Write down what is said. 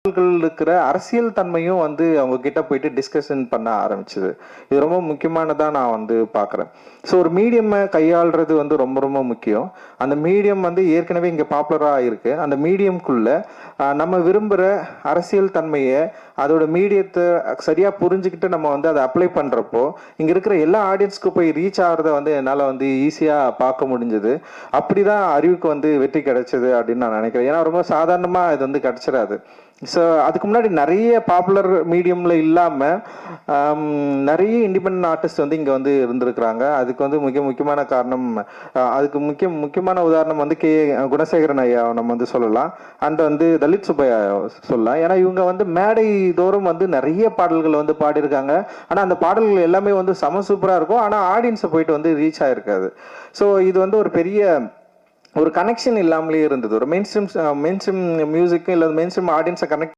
இருக்கிற அரசியல் தன்மையும் வந்து அவங்க கிட்ட போயிட்டு டிஸ்கஷன் பண்ண ஆரம்பிச்சது. இது ரொம்ப முக்கியமானதா நான் வந்து பாக்குறேன். ஸோ ஒரு மீடியம் கையாளுறது வந்து ரொம்ப ரொம்ப முக்கியம். அந்த மீடியம் வந்து ஏற்கனவே இங்க பாப்புலரா இருக்கு. அந்த மீடியம்குள்ள நம்ம விரும்புற அரசியல் தன்மையை அதோட மீடியத்தை சரியா புரிஞ்சுக்கிட்டு நம்ம வந்து அதை அப்ளை பண்றப்போ இங்க இருக்கிற எல்லா ஆடியன்ஸ்க்கு போய் ரீச் ஆகிறத வந்து என்னால வந்து ஈஸியா பார்க்க முடிஞ்சது. அப்படிதான் அறிவுக்கு வந்து வெற்றி கிடைச்சது அப்படின்னு நான் நினைக்கிறேன். ஏன்னா ரொம்ப சாதாரணமா இது வந்து கிடைச்சிடாது. ஸோ அதுக்கு முன்னாடி நிறைய பாப்புலர் மீடியம்ல இல்லாம நிறைய இண்டிபெண்டன்ட் ஆர்டிஸ்ட் வந்து இங்க வந்து இருந்திருக்கிறாங்க. அதுக்கு வந்து முக்கியமான காரணம், அதுக்கு முக்கியமான உதாரணம் வந்து குணசேகரன் ஐயா நம்ம வந்து சொல்லலாம். அண்ட் வந்து தலித் சுப்பையா சொல்லலாம். ஏன்னா இவங்க வந்து மேடை தோறும் வந்து நிறைய பாடல்கள் வந்து பாடியிருக்காங்க. ஆனா அந்த பாடல்கள் எல்லாமே வந்து செம சூப்பரா இருக்கும். ஆனா ஆடியன்ஸை போயிட்டு வந்து ரீச் ஆயிருக்காது. ஸோ இது வந்து ஒரு பெரிய ஒரு கனெக்ஷன் இல்லாமலே இருந்தது. ஒரு மெயின் ஸ்ட்ரீம் மியூசிக்கும் இல்லை மெயின் ஸ்ட்ரீம் ஆடியன்ஸை கனெக்ட்